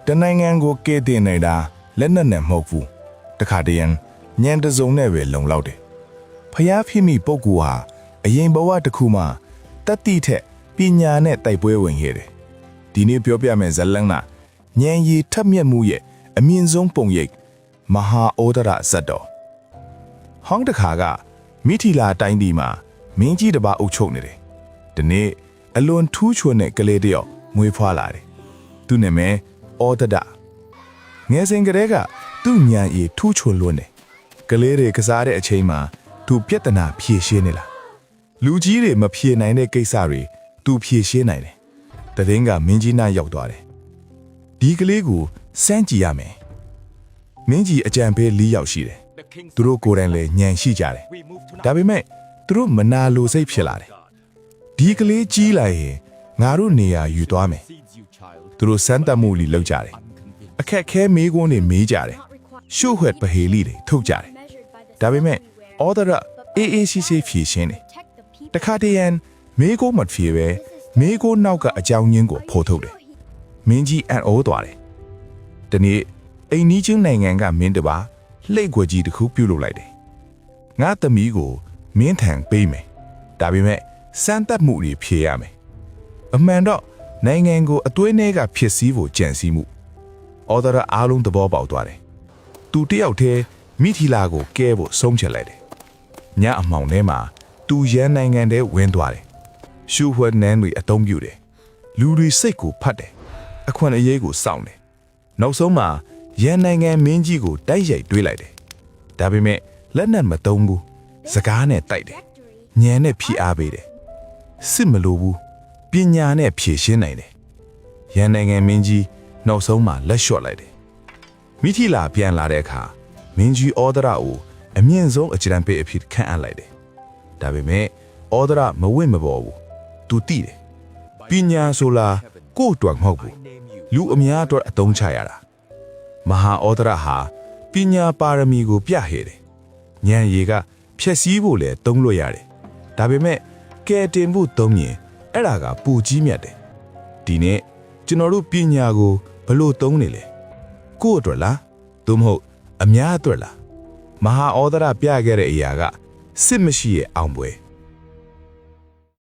တနိုင်ငံကိုကဲတင်နေတာလက်နက်နဲ့မဟုတ်ဘူးတခါတည်းရန်ညံတစုံနဲ့ပဲလုံလောက်တယ်ဖျားဖြစ်မိပုဂ္ဂိုလ်ဟာအရင်ဘဝတစ်ခုမှတတိထက်ပညာနဲ့တိုက်ပွဲဝင်ခဲ့တယ်ဒီနေ့ပြောပြမယ်ဇလန်းကညံရည်ထက်မြက်မှုရဲ့အမြင့်ဆုံးပုံရိပ်မဟာဩဒရဇတ်တော်ဟောင်းတခါကမိထီလာတိုင်းဒီမှာမင်းကြီးတစ်ပါးအုပ်ချုပ်နေတယ်ဒီနေ့အလွန်ထူးချွန်တဲ့ကလေးတစ်ယောက်မွေးဖွားလာတယ်သူနာမည်ဩဒဒငယ်စဉ်ကတည်းကသူ့ညံရည်ထူးချွန်လွန်းတယ်ကလေးတွေကစားတဲ့အချိန်မှာသူပြဿနာဖြေရှင်းနေလားလူကြီးတွေမဖြေနိုင်တဲ့ကိစ္စတွေသူဖြေရှင်းနိုင်တယ်တည်င်းကမင်းကြီးနားရောက်သွားတယ်ဒီကလေးကိုစမ်းကြည့်ရမယ်မင်းကြီးအကြံပေး၄ယောက်ရှိတယ်သူတို့ကိုယ်တိုင်လည်းညံရှိကြတယ်ဒါပေမဲ့သူတို့မနာလိုစိတ်ဖြစ်လာတယ်ဒီကလေးကြီးလာရင်ငါတို့နေရာယူသွားမယ်သူတို့စမ်းသပ်မှုလီလောက်ကြတယ်အခက်ခဲမေးခွန်းတွေမေးကြတယ်ရှုပ်ဝှက်ပဟေလီတွေထုတ်ကြတယ်ဒါပေမဲ့ဩဒရအေးအေးဆေးဆေးဖြေရှင်းတယ်တခါတည်းရန်မေးခွန်းမဖြေပဲမေးခွန်းနောက်ကအကြောင်းရင်းကိုဖော်ထုတ်တယ်မင်းကြီးအံ့ဩသွားတယ်ဒီနေ့အိမ်နီးချင်းနိုင်ငံကမင်းတပါလှိတ်ခွက်ကြီးတစ်ခုပြုတ်လုပ်လိုက်တယ်ငါသမီးကိုမင်းထံပေးမယ်ဒါပေမဲ့စမ်းသပ်မှုတွေဖြေရမယ်အမှန်တော့နိုင်ငံကိုအသွေးနှဲကဖြစ်စည်းဖို့ကြံစည်မှုဩဒရအားလုံးသဘောပေါက်သွားတယ်သူတယောက်တည်းမိထီလာကိုကဲဖို့ဆုံးဖြတ်လိုက်တယ်ညအမှောင်ထဲမှာသူရန်နိုင်ငံထဲဝင်သွားတယ်ရှုဝှက်နန်းတွေအသုံးပြုတယ်လူတွေစိတ်ကိုဖတ်တယ်အခွင့်အရေးကိုစောင့်တယ်နောက်ဆုံးမှာရန်နိုင်ငံမင်းကြီးကိုတိုက်ရိုက်တွေးလိုက်တယ်ဒါပေမဲ့လက်နက်မသုံးဘူးစကားနဲ့တိုက်တယ်ညံနဲ့ဖြီးအားပေးတယ်စစ်မလိုဘူးပညာနဲ့ဖြည့်ရှင်းနိုင်တယ်ရန်နိုင်ငံမင်းကြီးနောက်ဆုံးမှာလက်လျှော့လိုက်တယ်မိထီလာပြန်လာတဲ့အခါမင်းကြီးဩဒရကိုအမြင့်ဆုံးအကြံပေးအဖြစ်ခန့်အပ်လိုက်တယ်ဒါပေမဲ့ဩဒရမဝင့်မပေါ်ဘူးသူတိတယ်ပညာဆိုလားကိုယ့်အတွက်မဟုတ်ဘူးလူအများအတွက်အသုံးချရတာမဟာဩဒရဟာပညာပါရမီကိုပြဟဲတယ်ဉာဏ်ရည်ကဖြည့်ဆည်းဖို့လည်းသုံးလို့ရတယ်ဒါပေမဲ့ကဲတင်ဖို့သုံးရင်အဲ့ဒါကပူကြီးမြတ်တယ်ဒီနေ့ကျွန်တော်တို့ပညာကိုဘလို့သုံးနေလဲကိုယ့်အတွက်လားသို့မဟုတ်အများအတွက်လားမဟာဩဒရပြခဲ့တဲ့အရာကစစ်မရှိရဲ့အောင်ပွဲ